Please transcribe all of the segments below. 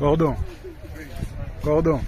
Cordon. Cordon.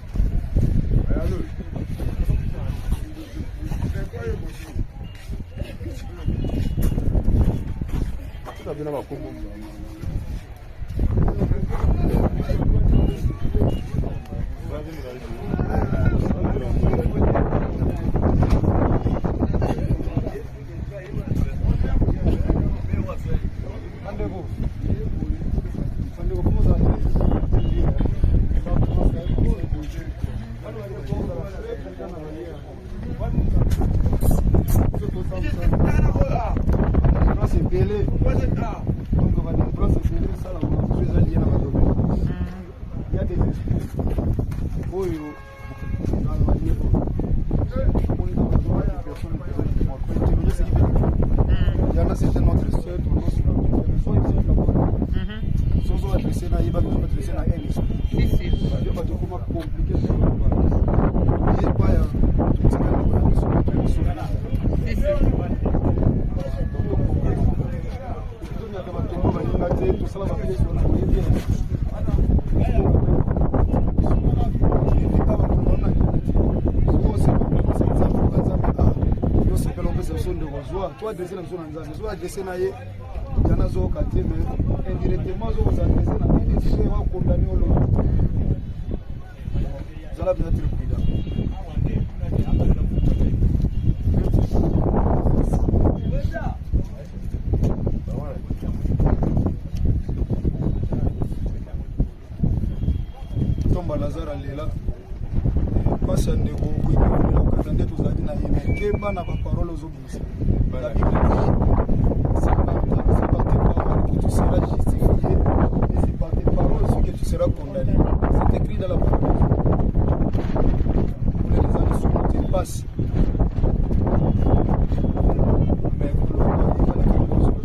Sim, sim. toi adresser na biso na nzambe so adresser na ye yana zo kate mais indirectement zo vous adresser na nini si va condamner au lot zala bien être prudent tomba Lazare alela passe ndeko kuikomela ukatande tozali na ye mais keba na ba parole ozobimisa la Bible dit c'est par tes paroles que tu seras justifié et c'est par tes paroles aussi que tu seras condamné. C'est écrit dans la parole. Pour les années sur tu passes. Mais pour le moment, il fallait quelque chose.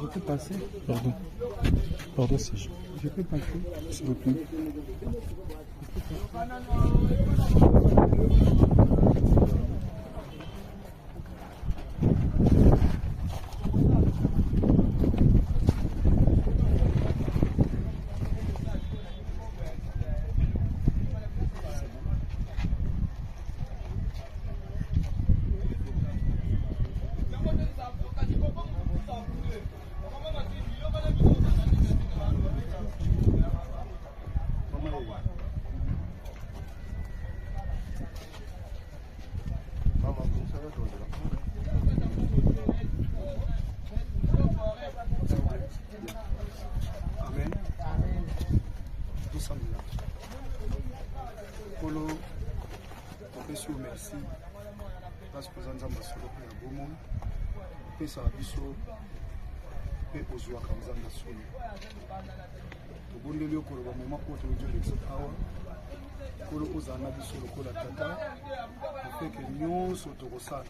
Je peux passer? Pardon. Pardon, si je peux passer, s'il vous plaît. Amen. Tout ça, Polo, on fait sur merci parce que nous avons fait un beau monde. Et ça a biso et aux joies comme ça na solo. Au bon lieu que le moment où tu veux dire que awa kolo ozana biso lokola tata fait que nous sotokosala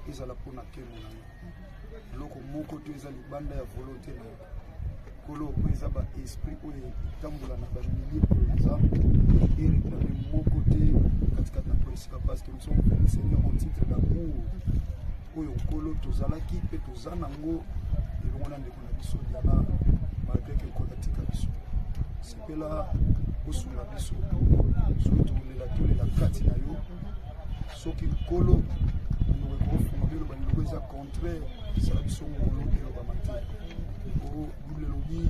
ezala pona kemo na yo. Loko moko to ezali banda ya volonté na yo. Kolo pesa ba esprit oyo tambola na ba milieu pour exemple et réclamer mon côté katika na police parce que nous sommes venus Seigneur en titre d'amour oyo kolo tozalaki pe tozana ngo elongona ndeko na biso yana malgré que konatika biso sepela osula biso surtout la tole la kati na yo soki kolo nous reconfirme le bango eza contraire ça biso ngolo elo ba mati o double lobby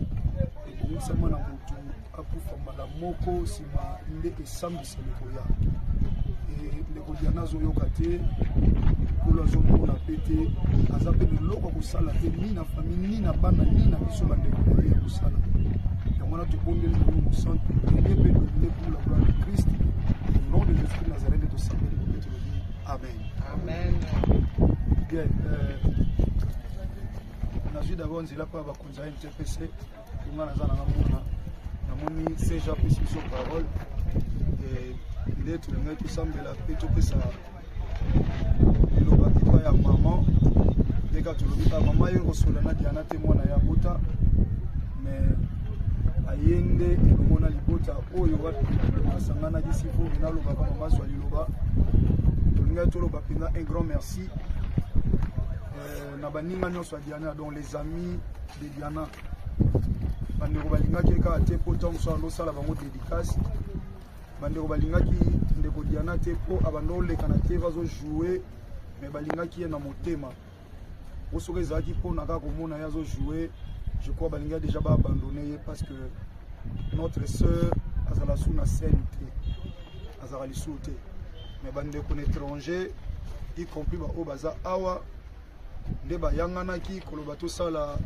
et pour ça mana mutu akufa mala moko sima nde esambisa lekoya et lekoya nazo yokate kolo zo mona pété azape de loko ko sala te ni na famille ni na bana ni na biso bande ko ya ko sala et on a tout bon de nous sant et bien pour la gloire de Christ au nom de Jésus de Nazareth de Samuel de te dire amen amen bien nazi d'abord nzela pa ba konza NTPC nga nazana na mona na moni seja pesi so parole et lettre nga tout sambela peto pesa loba kipa ya maman deka to loba maman yo kosolana diana te mwana ya bota mais ayende elomona libota oyo watu masangana disipo na loba ba maman so liloba to nga to loba pinga un grand merci na baninga nyonso ya Diana donc les amis de Diana bandeko balingaki eka te po ntango so andosala bango dédicace bandeko balingaki ndeko Diana te po abando oleka na te bazojouer mais balingaki ye na motema osoki ezalaki mpona kaka komona ye azojouer je crois balinga déjà baabandonne ye parce que notre sœur azala su na scène te azala lisu te mais bandeko na étranger y compris baoyo baza awa nde bayanganaki koloba tosala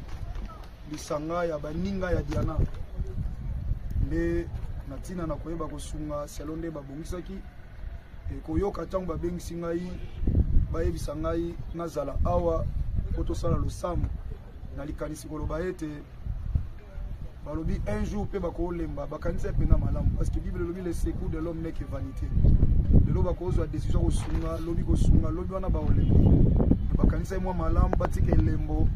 lisanga ya baninga ya Diana nde na ntina na koyeba kosunga selo nde babongisaki koyoka ntango babengisi ngai bayebisa ngai nazala awa poto sala losambo na likanisi koloba ete balobi un jour pe bakolemba bakanisa pena malamu parce que Bible lobi le secours de l'homme n'est que vanité. Lelo bakozwa décision kosunga lobi kosunga lobi wana baolemba bakanisa mwa malamu batika elembo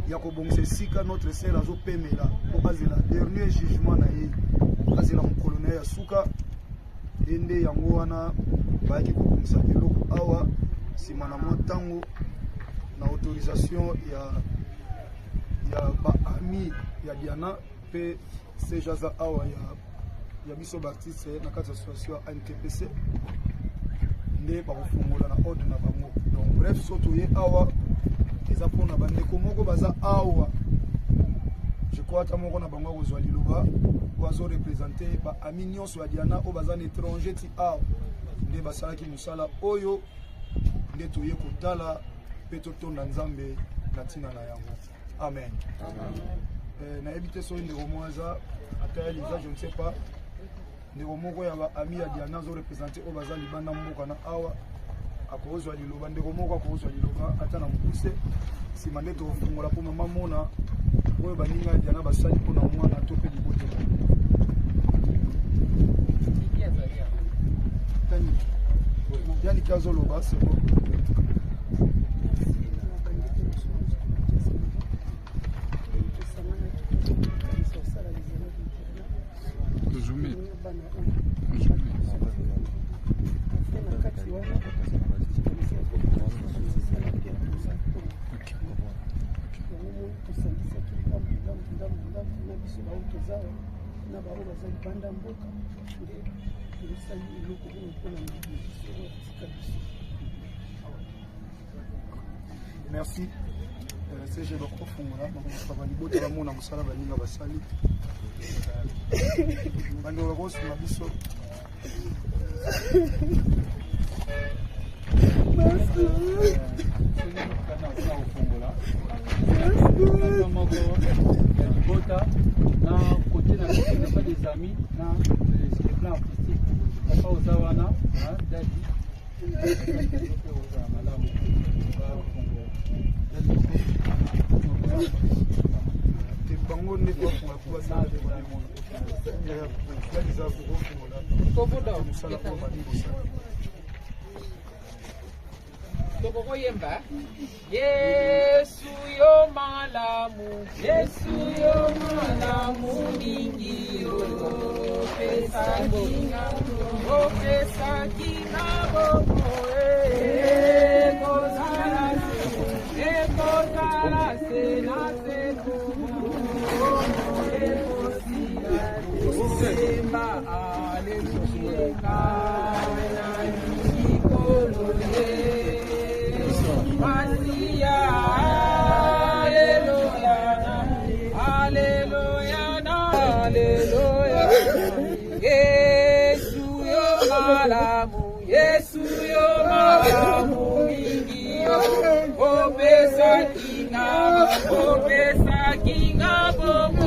ya kobongisa esika notre sœur azopemela po azela dernier jugement na ye azela mokolo na ye ya suka ende yango wana bayaki kobongisa eloko awa nsima na mwa ntango na autorisation ya baami ya Diana pe sejaza awa ya biso baartiste na kati ya association ANTPC nde bakofungola na ordre na bango. Donc bref so toye awa eza mpona bandeko moko baza awa je crois ata moko na bango akozwa liloba bazorepresente baami nyonso ya Diana oyo baza na étranger ti awa nde basalaki mosala oyo nde toye kotala mpe totonda Nzambe na ntina na yango. Amen. Nayebi te soki ndeko moko aza ata ya liza je ne sais pas ndeko moko ya baami ya Diana azorepresente oyo baza libanda mboka na awa akozwa liloba ndeko moko akozwa liloba ata na mokuse nsima nde tofungola mpo mama mona oyo baninga ya Diana basali mpona mwana to mpe libote yaniki azoloba sebo merci. C'est je le profond là, donc ça va libérer la monde en salle va ninga basali. Bando la grosse na biso. Bota na côté na pas des amis na les plans artistiques pas aux awana dadi bango ne kwa kwa sana de Tokoyemba Yesu yo malamu mingi yo pesa kinga bomo kozala se na se Semba aleluya Masia aleluya Yesu yo malamu mingi yo opesa kinga bomo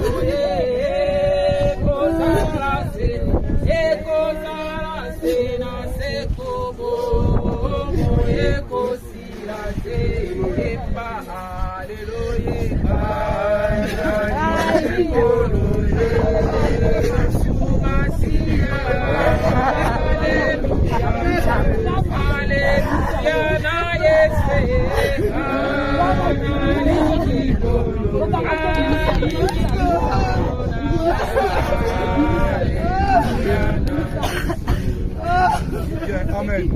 Amen.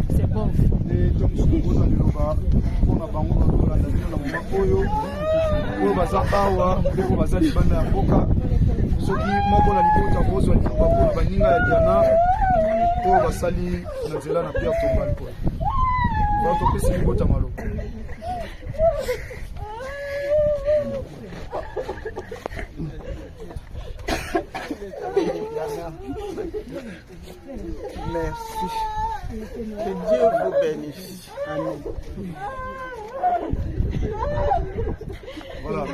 C'est bon. Oyo baza awa ndeko baza libanda ya mboka soki moko na libota kozwa liloba mpona baninga ya Diana oyo basali na nzela na Pierre Tombal po ba topesi libota maloba Merci. Que Dieu vous bénisse. Amen. Voilà.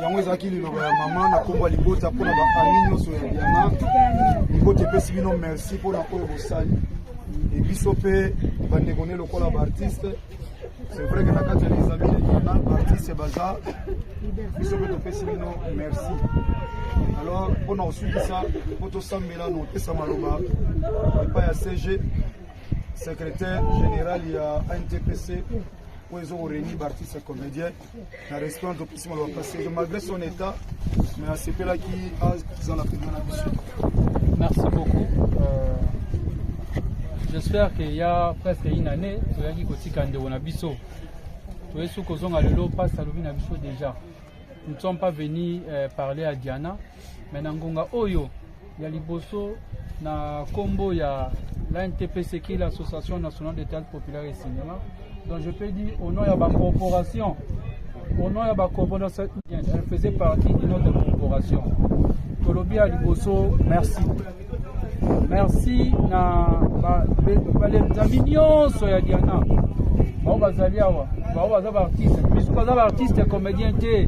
Yango ezaki liloba ya mama na kombo libota mpona baami nyonso ya Diana. Libota epesi bino merci mpona oyo bosali. Biso mpe bandeko ne lokola baartiste. C'est vrai que na kati ya les amis de Diana, baartiste baza. Biso mpe topesi bino merci. Alors, mpona kosukisa mpo tosambela na opesa maloba epai ya CG, secrétaire général ya ANTPC, pour les réunis d'artistes et comédiens. La restaurant de Pissima va passer malgré son état, mais c'est pas là qui a la première. Merci beaucoup. J'espère qu'il y a presque une année, il y a qui Kande Wonabiso. Tous les sous qu'on a le lot passe à l'Ominabiso déjà. Nous ne sommes pas venus parler à Diana, mais Nangonga Oyo, il y a Liboso, na Combo, il y a l'ANTPC qui est l'Association nationale des théâtres populaires et cinéma. Donc je peux dire, au nom de la corporation, elle faisait partie de notre corporation. Tolobi à Liboso, merci. Merci na les amis nyonso ya Diana. Bao bazali awa, bao bazaba artiste, biso bazaba artiste comédien té.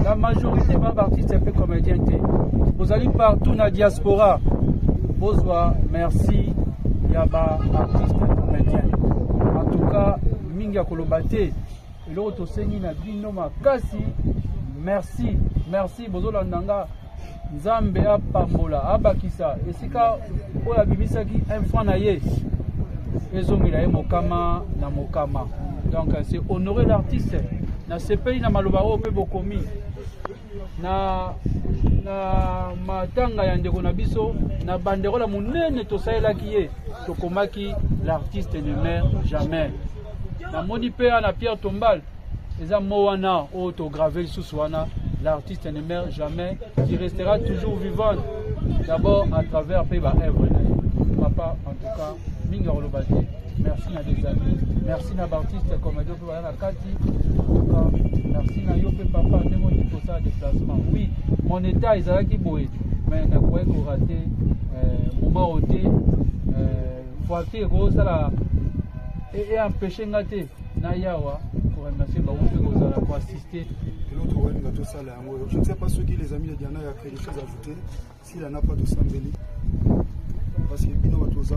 La majorité va artiste et comédien té. Vous allez partout na diaspora. Bozwa merci ya ba artiste comédien. En tout cas, mingi kolobate eloko tosengi na bino makasi. Merci, merci bozola ndanga. Nzambe apambola abakisa esika oyo abimisaki un franc na ye ezongela ye mokama na mokama. Donc c'est honorer l'artiste na ce pays na maloba oyo pe bokomi na matanga ya ndeko na biso na bandeko la monene tosalelaki ye tokomaki l'artiste ne meurt jamais. Na moni pe na Pierre Tombal eza mo wana oyo togravé lisusu wana. L'artiste ne meurt jamais, qui restera toujours vivant. D'abord à travers Peba Evre. Papa, en tout cas, Minga Rolobati, merci à des amis, merci à l'artiste comme Dieu peut la Kati. En tout cas, merci à Yopé Papa, ne m'ont dit pour ça déplacement. Oui, mon état est à qui boue, mais n'a pas été raté, moment ôté, foité, gros, ça là, et empêché ngate, Nayawa, pour remercier Baoufé, pour assister. Je ne sais pas ceux qui les amis de Diana a quelque chose à ajouter, s'il n'en a pas de Sambeli. Parce que Bino Batoza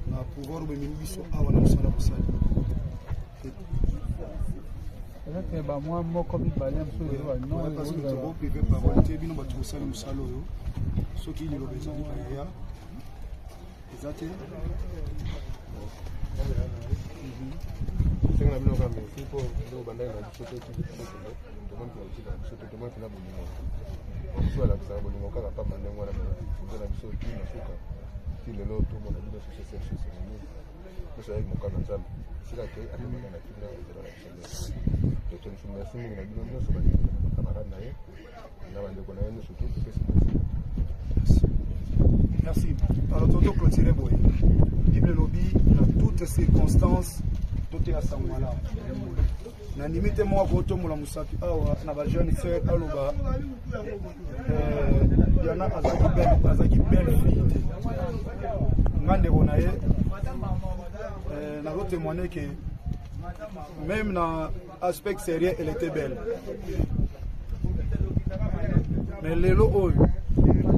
n'a pouvoir de Minubiso à Wanamsala Boussali. Moi, comme il parlait un peu, non, parce que nous avons privé par volonté, Bino Batoza Moussalo, ceux qui l'ont besoin de Paya. Exactement. C'est un peu comme si pour nous bandai na bisoto ti bisoto demande pour aussi la bisoto demande na bolingo soit la ça bolingo kala pa bandai ngwana na bisoto ti na suka ti lelo to mona biso sur cette chose ni mais ça avec mon kana nzambe sila ke atemaka na kina na bisoto to to nsu merci mingi na bino nyonso ba camarade na ye na bandeko na ye nyonso to pesi merci. Alors toto clôturer boy Bible lobby dans toutes circonstances tout est à ce moment-là. Na limite moi ko to mula musapi awa na ba jeune sœur aloba Diana azaki belle fille. Ngande kona ye na ko témoigner que même dans aspect sérieux elle était belle. Mais lelo oyo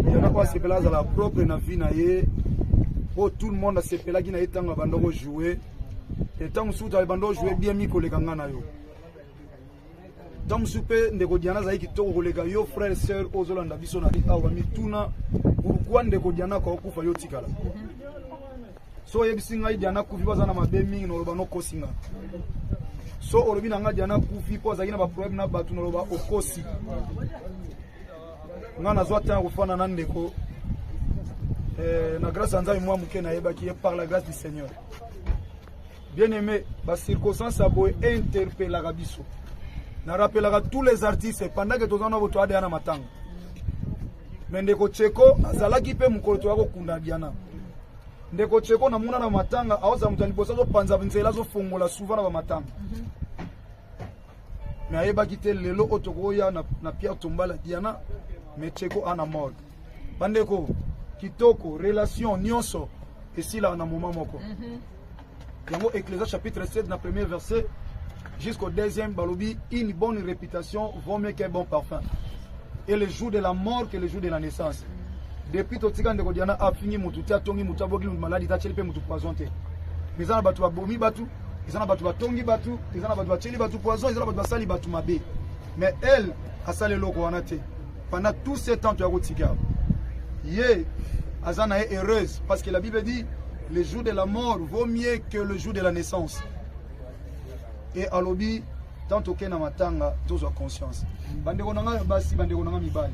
Diana kwa sepela za la propre na vie na ye. Oh, tout le monde a sepela qui na etanga bandoko jouer. Et tant que tu as joué bien, Miko les Gangana. Tant que ndeko Diana zaiki to kolega yo frère sœur ozolanda biso na awa mituna pourquoi ndeko Diana ko kufa yo tikala. So yebisinga Diana kufi bazana mabe mingi no loba no kosinga. So olobi na nga Diana kufi po zakina ba problème na batu no loba okosi. Ngana zwa tan kufana na ndeko na grâce à Nzambe moi muke na yeba qui est par la grâce du Seigneur. Bien aimé, la circonstance a beau interpeller la rabisso. Na rappellera tous les artistes pendant que tous en avez voté à Matang. Mais ndeko Cheko azala ki pe mukolo to kunda Diana. Ndeko Cheko na muna na matanga aoza mutani bosa zo panza nzela zo fongola souvent na matanga. Mais ayeba kite lelo otokoya na Pierre Tombala Diana mais Cheko ana mort. Bandeko kitoko relation nyonso et si là na moment moko. Yango Ecclésiaste chapitre 7, dans le premier verset, jusqu'au deuxième, balobi, une bonne réputation vaut mieux qu'un bon parfum. Et le jour de la mort que le jour de la naissance. Depuis que tu as fini, tu as tongi, tu as bogi, maladie, tu as chelipé, tu as poisonné. Mais ça, tu as bomi, ils en ont tongi, ils en ont cheli, poison, ils en ont sali, mabé. Mais elle a salé l'eau. Pendant tout ce temps, tu as retiré. Yé, Azana est heureuse parce que la Bible dit le jour de la mort vaut mieux que le jour de la naissance. Et à l'obi, tant que na matanga, tous ont conscience. Bandeko nanga basi, bandeko nanga mibali.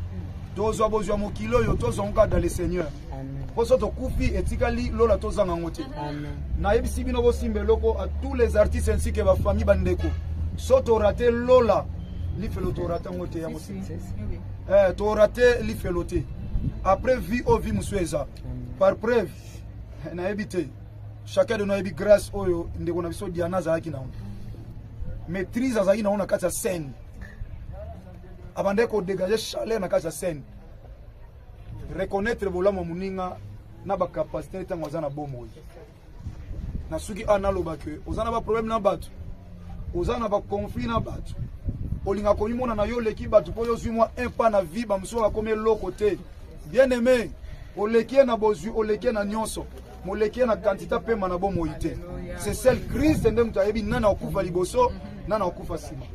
Tous ont besoin de kilo, tous ont dans le Seigneur. Pour ça, tu koufi et tikali lola tous en angote. Na ebisi bino bosimbe loko à tous les artistes ainsi que ma famille bandeko. Soto raté lola, li feloto raté ngote ya mosi. Tu raté li feloté. Après vie au vie musueza. Par preuve, na ebité. Chacun de nous a eu grâce au ndeko na biso Diana zaki na. Maîtrise azaki na ona kati ya scène. Abandé ko dégager chaleur na kati ya scène. Reconnaître bolamo muninga na ba capacité tango za na bomo. Na suki analoba ke ozana ba problème na batu. Ozana ba conflit na batu. Olinga ko yimona na yo leki batu po yo zui moi un pas na vie ba mso comme l'autre côté. Bien aimé, olekie na bozu, olekie na nyonso. Molekie na quantité pe na bomo ité. C'est celle Christ ndem tayebi nana okufa liboso, nana okufa sima.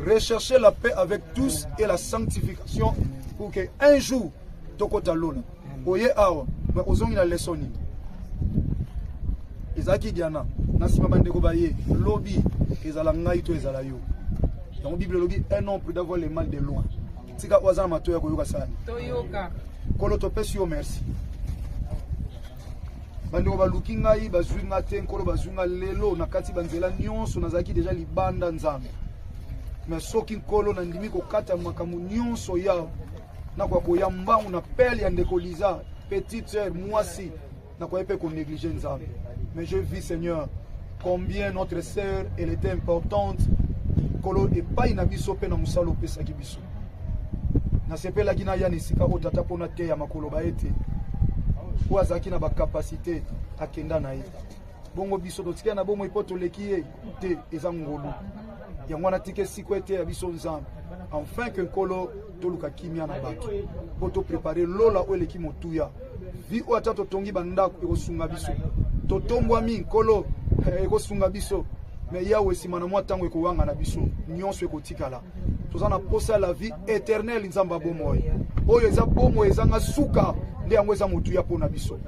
Rechercher la paix avec tous et la sanctification pour que un jour tokota lona. Oye awa, mais ozongi na lesoni. Ezaki diana, nasima bandeko baye, lobby ezala ngai to ezala yo. Dans la Bible lobby un homme peut d'avoir les mal de loin. Tika wazana matoya koyoka sana. Toyoka. Kolo to pesi yo merci. Bandeko baluki ngai bazwi ngate nkolo bazwi lelo na kati banzela nyonso nazaki déjà libanda nzambe. Mais soki nkolo na ndimi ko kata makamu nyonso yao na kwa koyamba una pelle ya ndeko Liza petite sœur mwasi na kwa epe ko négliger nzambe. Mais je vis Seigneur combien notre sœur elle était importante kolo e pa ina biso pe na musalo pesa ki biso. Na sepela kina yani sika otata pona te ya makolo ba ete. Ou azaki na ba capacité akenda na ye. Bongo biso totika na bomo ipoto lekiye te ezangolo. Yangwana tike sikwete ya biso nzambe. Enfin que nkolo toluka kimia na bato. Poto préparer lola o eleki motuya. Vi o atato tongi bandako ekosunga biso. Totombwa mi nkolo ekosunga biso. Mais yawe simana mwa tango ekowanga na biso. Nyonso ekotikala. Tozana posa la vie éternelle nzamba bomoy. Oyo eza bomo ezanga suka nde yango eza motuya pona biso.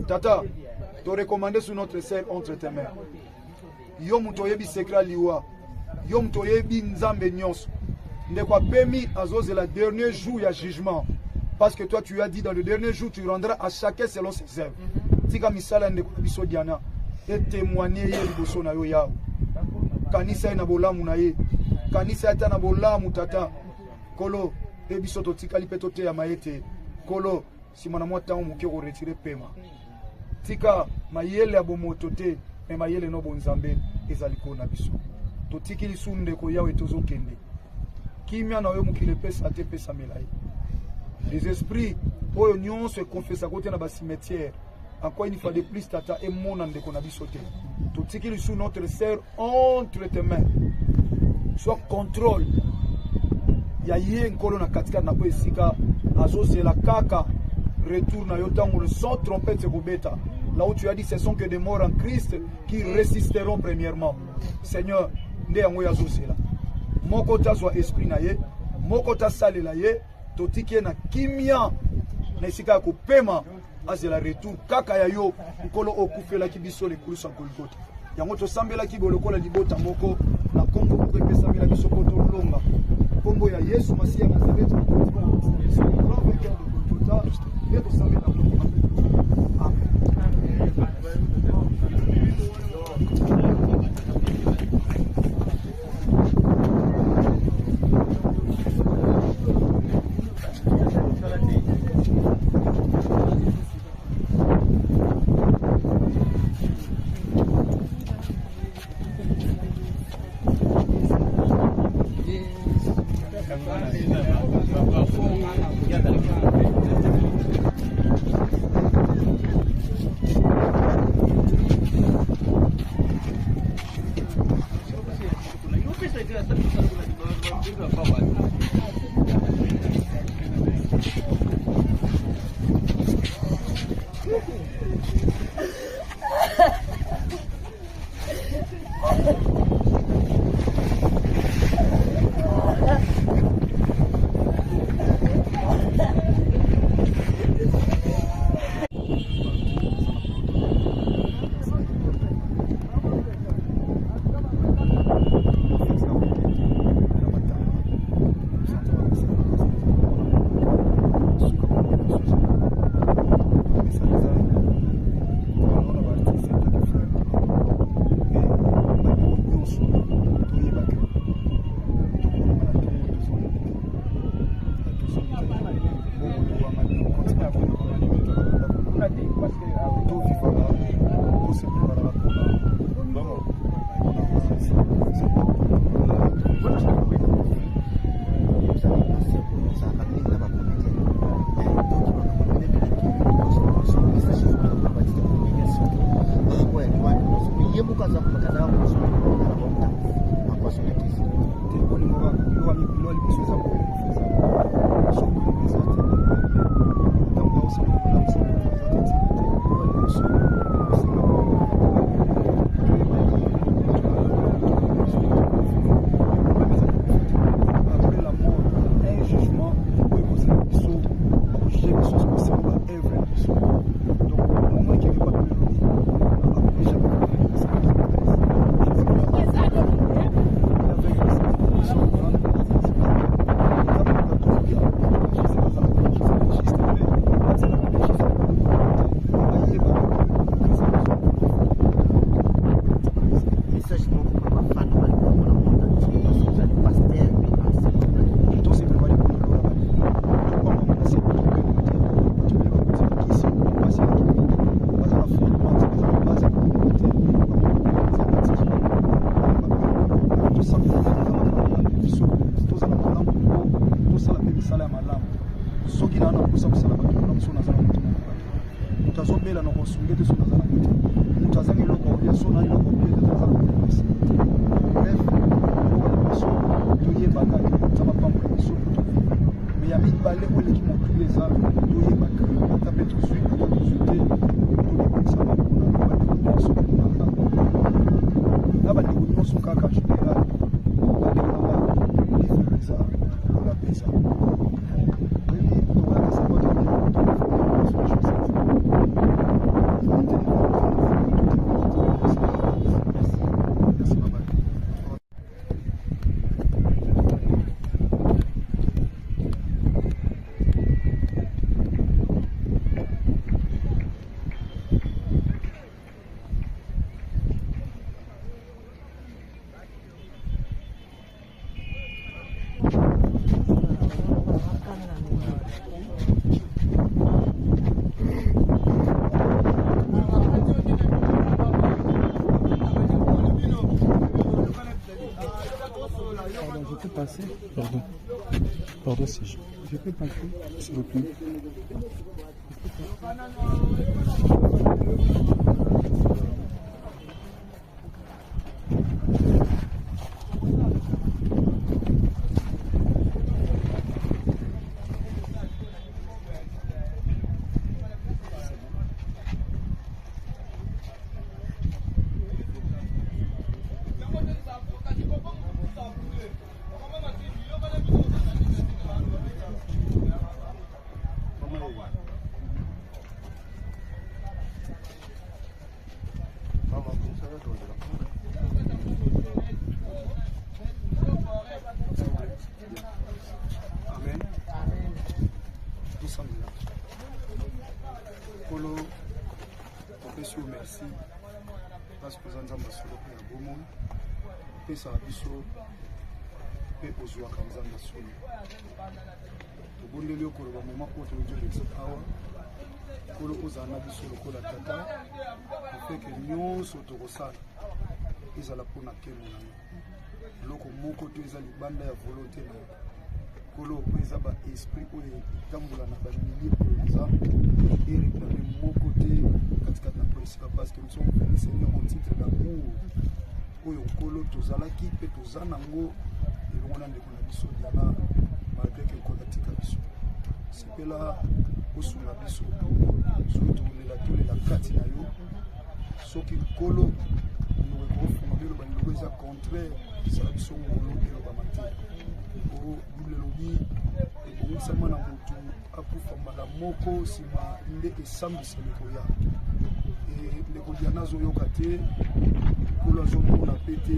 Tata, te recommander sur notre sel entre tes mains. Yo muto yebi secret liwa. Yo muto yebi nzambe nyonso. Nde kwa pemi azoze la dernier jour ya jugement. Parce que toi tu as dit dans le dernier jour tu rendras à chacun selon ses œuvres. Tika misala nde kwa biso Diana et témoigner ye liboso na yo yao. Kanisa na bolamu na ye. Kanisa ata na bolamu tata. Kolo ebiso to tika lipeto te ya maete. Kolo simana mwata muke ko retirer pema. Tika mayele ya bomoto te me mayele no bonzambe ezali ko na biso. To tiki lisunde ko yawe tozo kende. Kimia na yo mukile pesa te pesa melai. Les esprits oyo nyonso e confessa côté na ba cimetière. Encore une fois de plus tata et mon andeko na biso te. To tiki lisu notre sœur entre tes mains. Soit contrôle. Ya ye nkolo na katika na ko esika azoze la kaka retourne à yotango le son trompette kobeta. Là où tu as dit ce sont que des morts en Christ qui résisteront premièrement. Seigneur, nde yango ya zosela. Moko ta soit esprit na ye, moko ta sale la ye, totiki na kimia na esika ko pema azela retour kaka ya yo nkolo okufela ki biso le kulusa Golgotha. Yango to sambela ki bolokola libota moko na kombo ko pesa mila biso ko to longa. Kombo ya Yesu Masia Nazareth c'est le grand vainqueur de Golgotha et to sambela moko. Amen. Yeah. Passer. Pardon. Pardon, si je peux passer, s'il vous plaît. Merci parce que vous avez un bon pesa biso pe ozwa kamzanga solo tobondeli okoloba moma oyo tozolekisa awa kolo ozala na biso lokola tata ofeke nyonso tokosala ezala mpona nkemo na yo eloko moko to eza libanda ya volonté na yo kolo po eza baesprit oyo etambola na bamilie mpenza ereklame moko te katikati na presika parce que nous sommes venus seigneur en titre d'amour oyo nkolo tozalaki mpe toza nango elongo na ndeko na biso diana malgré ke nkolo atika biso sepela kosunga biso soki tokolela tolela kati na yo soki nkolo noko ekofunga beloba liloba eza contraire esala biso ngolo elobama te o bible elobi ebongisama na motu akufa mbala moko nsima nde esambiselo koya ndeko diana azoyoka te nkolo azomona mpe te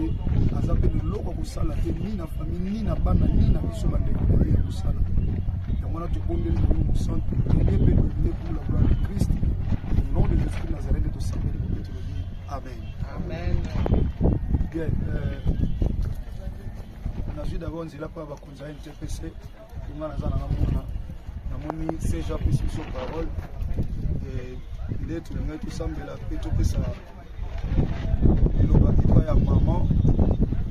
aza mpe biloko akosala te ni na famille ni na bana ni na biso bandeko na ye ya kosala yango wana tobondeli molimo santo ene mpe domine pour la gloire de Christ au nom de Jésus Nazareth tosambeli mpe tolobi amen. Amen. Bien, nazwi d'abord nzela mpo ya bakonzi ya NTPC nga naza na ngamona namoni seja apesi biso parole nde tolingai tosambela mpe topesa liloba epai ya mama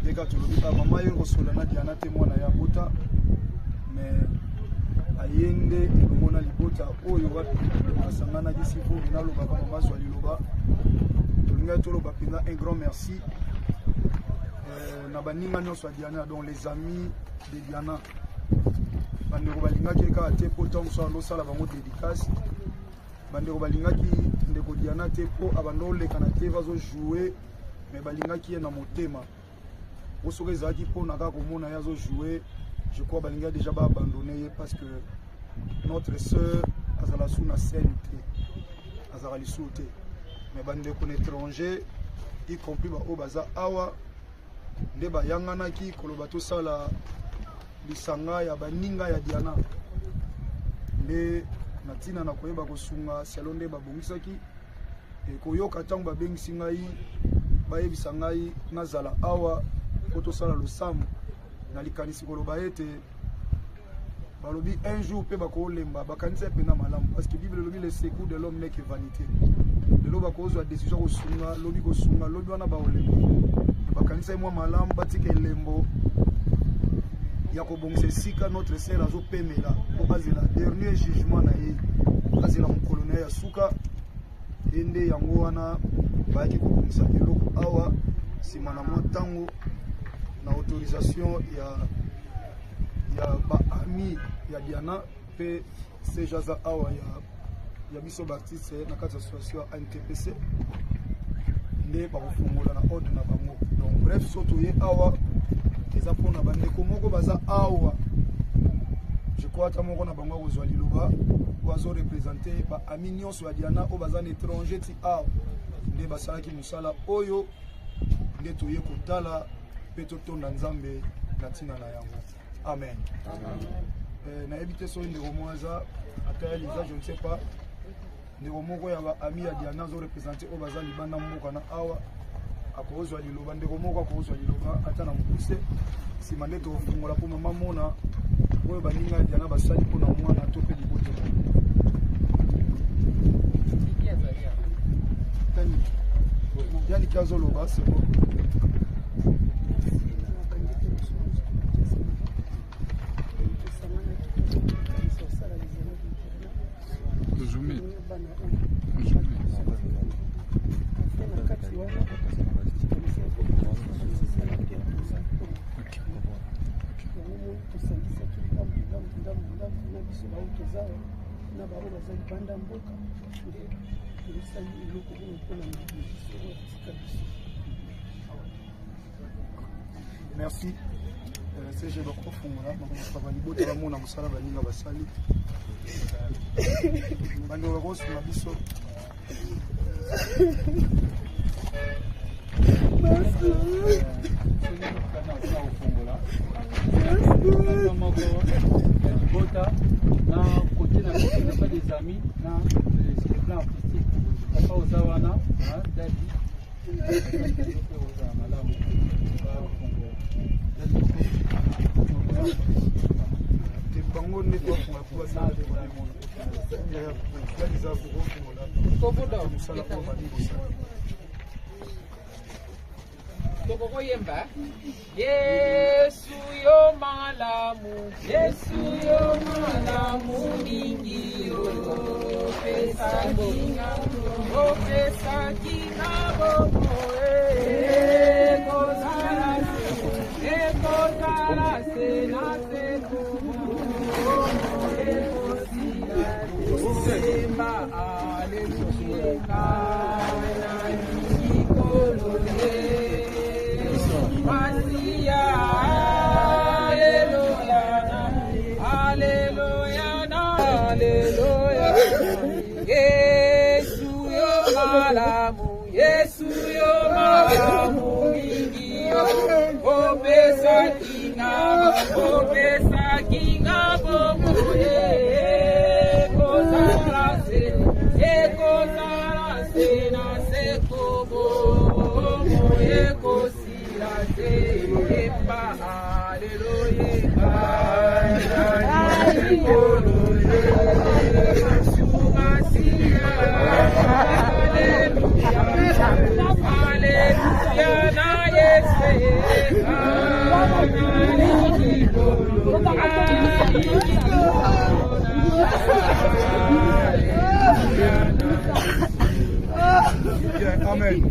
ndeka tolobi mama yo kosola na diana te mwana ya bota mais aye nde elongo na libota oyo basanganaki sikoyo nalobaka mama zwa liloba tolingai toloba mpenza un grand merci na baninga nyonso ya Diana donc les amis de Diana bandeko balingaki kaka te mpo ntango so andosala bango dédicace bandeko balingaki ndeko Diana te mpo abanda olekana te bazojoue mais balingaki ye na motema po soki ezalaki mpona kaka komona ye azojoue je crois balingai déjà baabandonne ye parce que notre sœur azala su na scène te azala lisusu te mais bandeko na étranger y compris baoyo baza awa nde bayanganaki koloba tosala lisanga ya baninga ya Diana nde na ntina na koyeba kosunga selo nde babongisaki koyoka ntango babengisi ngai bayebisa ngai nazala awa po tosala losambo na likanisi koloba ete balobi un jour mpe bakolemba bakanisa mpena malamu parce que bible elobi le secours de l'homme n'est que vanité lelo bakozwa décision kosunga lobi wana baolemba bakanisa mwa malamu batika elembo ya kobongisa esika notre sœur azopemela mpo azela dernier jugement na ye azela mokolo na ye ya suka ye nde yango wana bayaki kobongisa eloko awa nsima na mwa ntango na autorisation ya baami ya Diana mpe seja aza awa ya biso baartiste na kati ya association ya NTPC nde bakofungola na ordre na bango donc bref so toye awa eza mpona bandeko moko baza awa je crois ata moko na bango akozwa liloba oyo azorepresente baami nyonso ya Diana oyo baza na étranger ti awa nde basalaki mosala oyo nde toye kotala mpe totonda Nzambe na ntina na yango amen. nayebi te soki ndeko moko aza ata ya liza je ne sais pas ndeko moko ya baami ya Diana azorepresente oyo baza libanda mboka na awa akozwa liloba ndeko moko akozwa liloba ata na mokuse nsima nde tofungola mpo mama mona oyo baninga ya Diana basali mpona mwana to mpe libota yaniki azoloba sebo merci CG bakofungola balibota bamona mosala baninga basali bandeko bakosunga biso libota na côté na pas des amis na le plan artistique papa ozawana dadi bango nde tofunga po basala yaliza kofungola mosala po bani kosala tokokoyemba Yesu yo malamu mingi pesa kinga bomo kozala se na se kumu semba malamu, Yesu yo malamu mingi yo. Opesa kinga bomo kozala se na seko bomo ekosila te emba haleluya. Amen.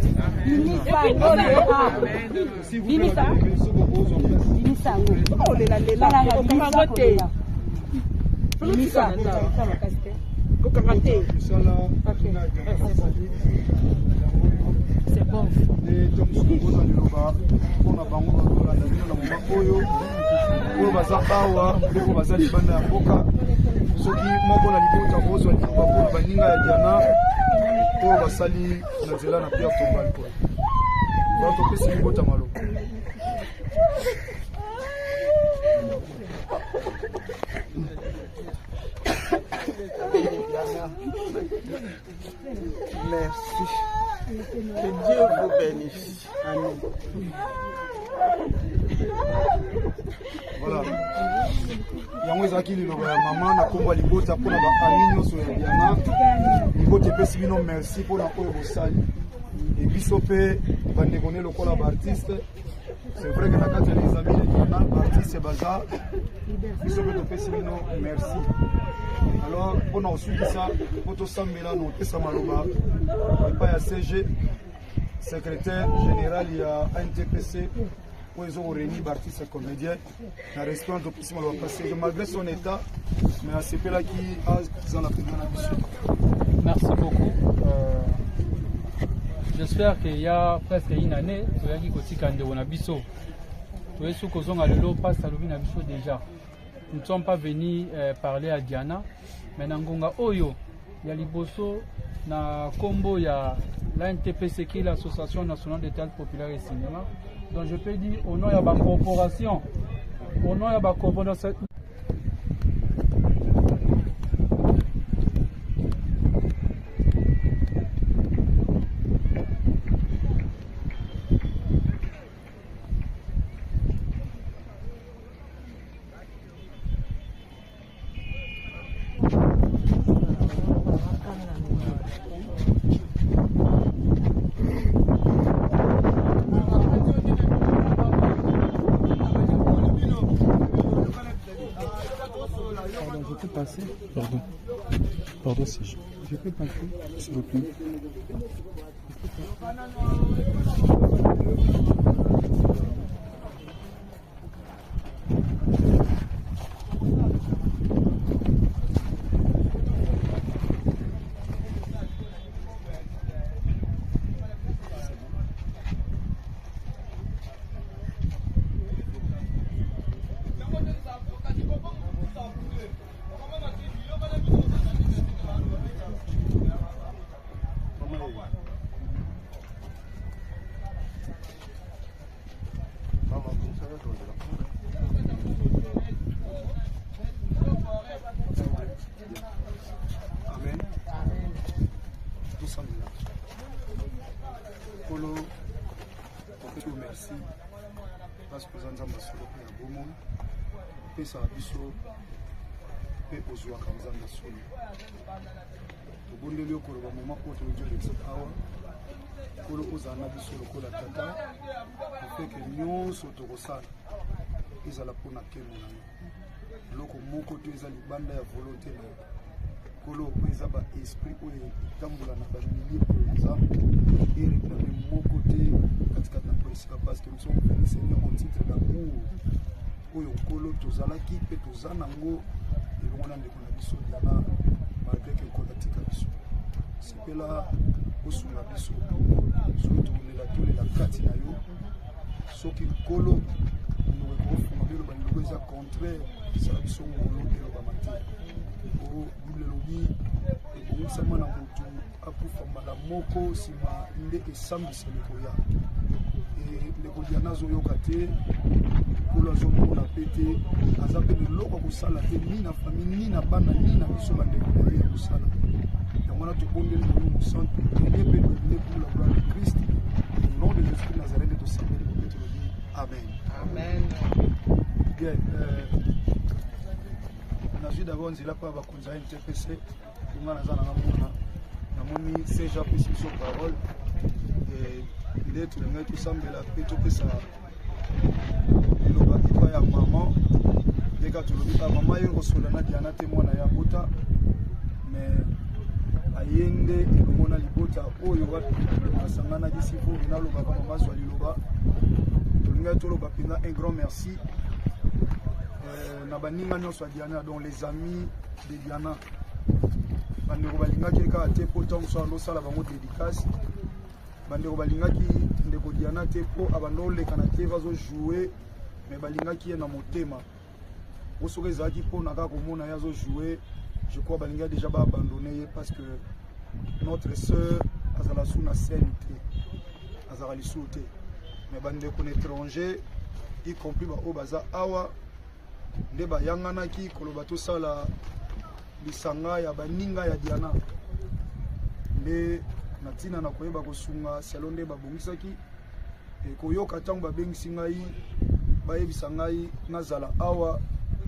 C'est bon. baza awa ndeko baza libanda ya mboka soki moko na libota kozwa liloba mpona baninga ya diana oyo basali na nzela na pierre tombal po wana topesi libota maloba. Merci. Que Dieu vous bénisse. Amen. Voilà. Yango ezalaki liloba ya mama na kombo ya libota mpona baami nyonso ya diana. Libota epesi bino merci mpona oyo bosali. E biso mpe bandeko ne lokola baartiste. C'est vrai que na kati ya les amis de diana baartiste baza biso mpe topesi bino merci. Alors mpona kosukisa mpo tosambela na kopesa maloba epai ya CG secrétaire général ya ANTPC oyo ezokoreni baartiste comédien na respect topesi maloba parce que malgré son état mais asepelaki azala pena na biso. Merci beaucoup. J'espère qu'il y a presque une année toyaki kotika ndeko na biso toyesu kozonga lelo passe alobi na biso déjà. Nous ne sommes pas venus parler à Diana, mais Nangonga Oyo, il y a Liboso, na Combo, il y a l'ANTPC qui est l'Association nationale de théâtre populaire et cinéma. Donc je peux dire, au nom de la corporation, au nom de la corporation. Pardon, si je peux passer, s'il vous plaît. Merci parce que vous avez un bon pesa biso pe ozwa kamzanga solo tobondeli okoloba moma oyo tolojolekisa awa kolo ozala na biso lokola tata ofeke nyonso tokosala ezala mpona nkemo na yo eloko moko to eza libanda ya volonté na yo kolo oyo eza baesprit oyo etambola na bamilie mpenza ereklame moko te katikati na poesika parce que nous sommes venus seigneur en titre d'amour oyo nkolo tozalaki mpe toza nango elongo na ndeko na biso diana malgré ke nkolo atika biso sepela kosunga biso soki tolela kati na yo soki nkolo okofunga biloba liloba est contraire ça biso ngolo eloba mate o bible lobi ebongisama na motu akufa mbala moko nsima nde esambisa lekoya ndeko diana azoyoka te kolo azomona pe te aza mpe leloko akosala te ni na famille ni na bana ni na biso bandeko na ye ya kosala yango wana tobondeli molimo santo premier mpe domine pour la gloire de Christ au nom de Jésus Nazareth nde tosambeli mpe tolobi amen. Amen. Bien, nazwi d'abord nzela mpo ya bakonzi ya NTPC nga naza nanga mona namoni seja apesi biso parole nde tolingai tosambela mpe topesa liloba epai ya mama ndeka tolobi mama ye kosola na diana te mwana ya bota mais ayende elongo na libota oyo asanganaki sikoyo nalobaka mama zwa liloba tolingai toloba mpenza un grand merci na baninga nyonso ya Diana donc les amis de Diana bandeko balingaki kaka te mpo ntango so andosala bango dédicace bandeko balingaki ndeko Diana te mpo abanda oleka na te bazojoue mais balingaki ye na motema o soki ezalaki mpo na kaka komona ye azojoue je crois balingai déjà baabandonne ye parce que notre sœur azala su na scène te azala lisusu te mais bandeko na étranger y compris baoyo baza awa nde bayanganaki koloba tosala lisanga ya baninga ya Diana nde na ntina na koyeba kosunga selo nde babongisaki koyoka ntango babengisi ngai bayebisa ngai nazala awa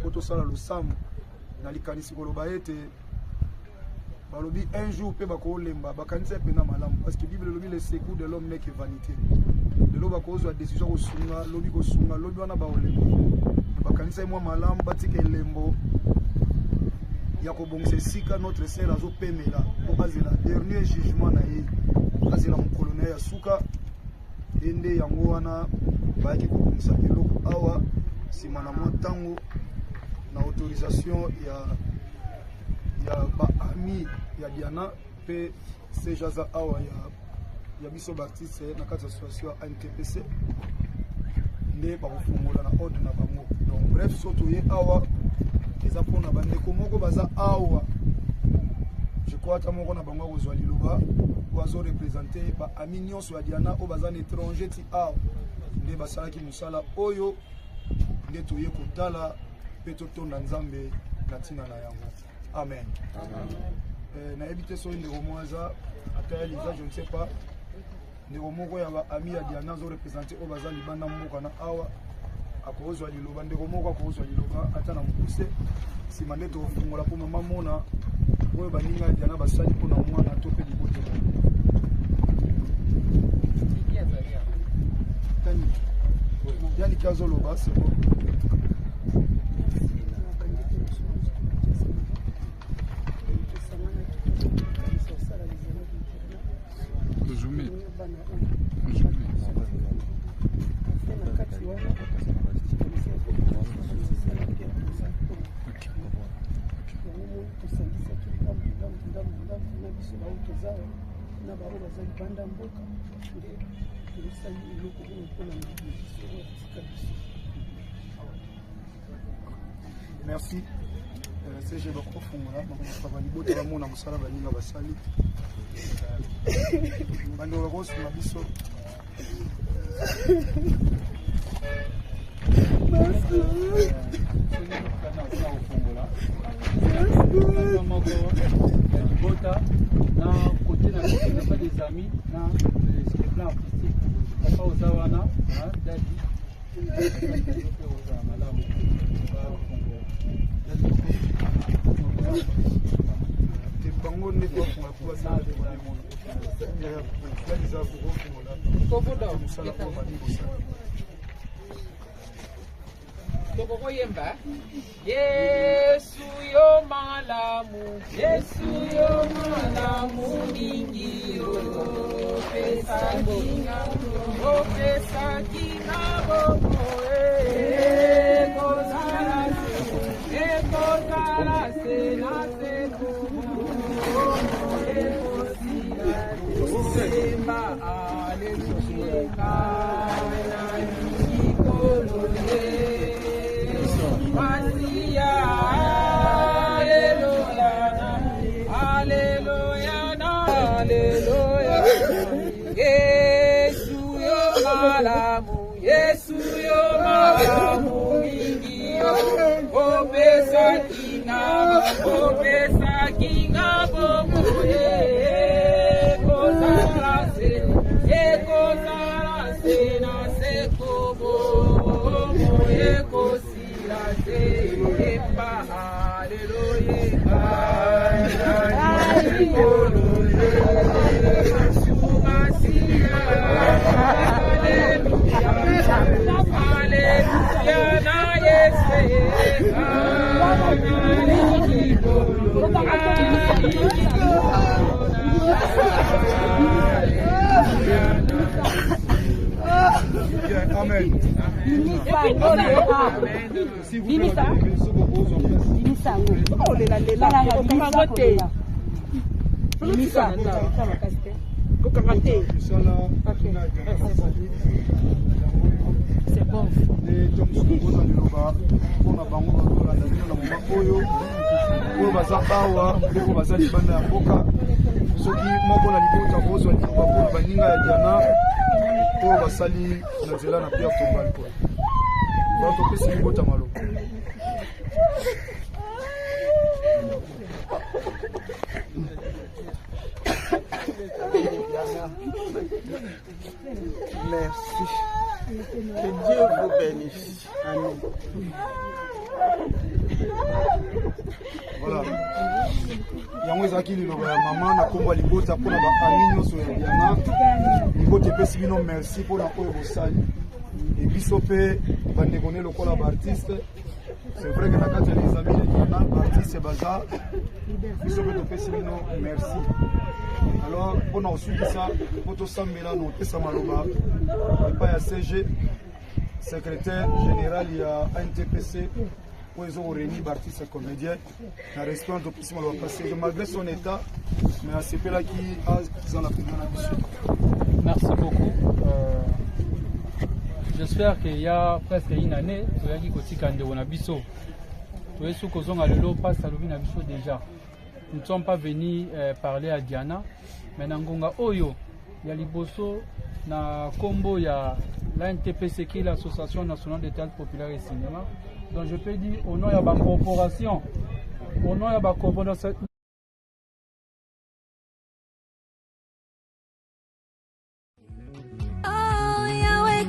po tosala losambo na likanisi koloba ete balobi un jour mpe bakolemba bakanisa mpena malamu parce que bible lobi le secours de l'homme n'est que vanité lelo bakozwa décision kosunga lobi kosunga lobi wana baolemba bakanisa ye mwa malamu batika elembo ya kobongisa esika notre sœur azopemela mpo azela dernier jugement na ye azela mokolo na ye ya suka ye nde yango wana bayaki kobongisa eloko awa nsima na mwa ntango na autorisation ya baami ya Diana mpe seja aza awa ya biso baartiste na kati ya association ya NTPC nde bakofungola na ordre na bango donc bref so toye awa eza mpona bandeko moko baza awa je crois ata moko na bango akozwa liloba oyo azorepresente baami nyonso ya Diana oyo baza na étranger ti awa nde basalaki mosala oyo nde toye kotala mpe totonda Nzambe na ntina na yango amen. nayebi te soki ndeko moko aza ata ya liza je ne sais pas ndeko moko ya baami ya Diana azorepresente oyo baza libanda mboka na awa akozwa liloba ndeko moko akozwa liloba ata na mokuse nsima nde tofungola mpo mama mona oyo baninga ya Diana basali mpona mwana to mpe libotela yaniki azoloba sebo merci CG bakofungola balibota bamona mosala baninga basali bandeko bakosunga biso Bota na côté na pas des amis na les plans artistiques papa ozawana dadi bango nde tofunga po basala mosala po bani kosala tokokoyemba Yesu yo malamu Yesu yo malamu mingi yo pesa kinga bomo kozala se na se semba aleluya kana ikolole Amen. Si vous voulez, c'est bon. oyo baza awa ndeko baza libanda ya mboka soki moko na libota kozwa liloba mpona baninga ya diana oyo basali na nzela na pierre tombal po ba topesi libota maloba Merci. Que Dieu vous bénisse. Amen. Voilà. Yango ezalaki liloba ya mama na kombo ya libota mpona baami nyonso ya diana libota epesi bino merci mpona oyo bosali e biso mpe bandeko ne lokola baartiste c'est vrai que na kati ya les amis de diana baartiste baza biso mpe topesi bino merci. Alors mpona kosukisa mpo tosambela na kopesa maloba epai ya CG secrétaire général ya ANTPC oyo ezokoreni baartiste comédien na respect topesi maloba parce que malgré son état mais asepelaki aza na pena na biso. Merci beaucoup. J'espère qu'il y a presque une année toyaki kotika ndeko na biso toyesu kozonga lelo passe alobi na biso déjà. Nous ne sommes pas venus parler à Diana, mais Nangonga Oyo, il y a Liboso, na Combo, il y a l'ANTPC qui est l'Association nationale de théâtre populaire et cinéma. Donc je peux dire, au nom de la corporation, au nom de la corporation. Oh, Yahweh,